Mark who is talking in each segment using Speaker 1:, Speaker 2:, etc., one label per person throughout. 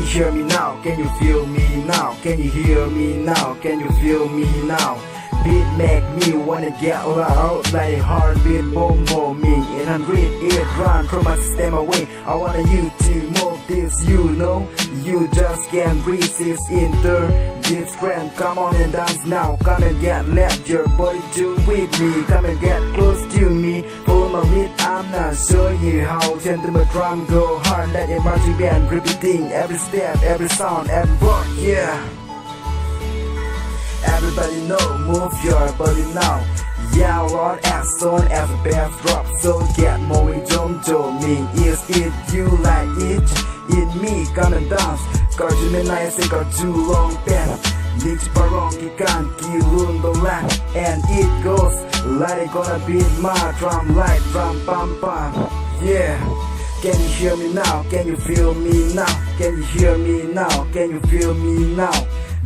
Speaker 1: you hear me now? Can you feel me now? Can you hear me now? Can you feel me now? Beat make me wanna get loud, like heartbeat boom booming. 800 it run from my system away. I want you to move this, you know. You just can't resist enter this trend. Come on and dance now. Come and get let your body do with me. Come and get close to me. Follow my lead, I'm not show you how. Gentle my drum go hard, let it marching band repeating every step, every sound, every word, yeah. Everybody know, move your body now. Yeah, Lord, as soon as the bass drop, so get moving, don't do me. Is it you like it? In me, come and dance. Karjumen na say karju long pen. Lich parong ikan kilun the land. And it goes like it gonna beat my drum like drum pam pam. Yeah. Can you hear me now? Can you feel me now? Can you hear me now? Can you feel me now?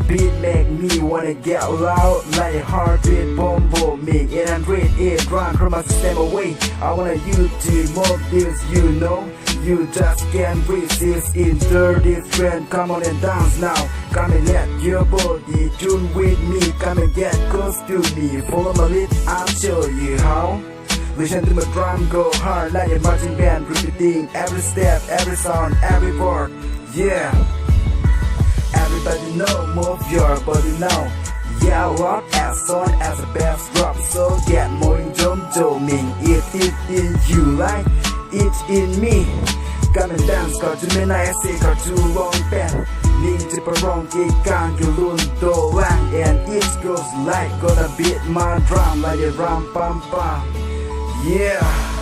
Speaker 1: Beat make me wanna get loud, like heartbeat boom booming. 800 it run from my system away. I want you to move this, you know. You just can't resist enter this trend. Come on and dance now. Come and let your body tune with me. Come and get close to me. Follow my lead, I'll show you how. Listen to my drum go hard like a marching band, repeating every step, every sound, every word. Yeah. Everybody know, move your body now. Yeah, rock as soon as the bass drop. So get moving, jump, jumping. It in you like it's in me. Come and dance, karjumen na say karju long pen. Ning parong ikan kilun doang. And it goes like gonna beat my drum like a ram pam pam. Yeah.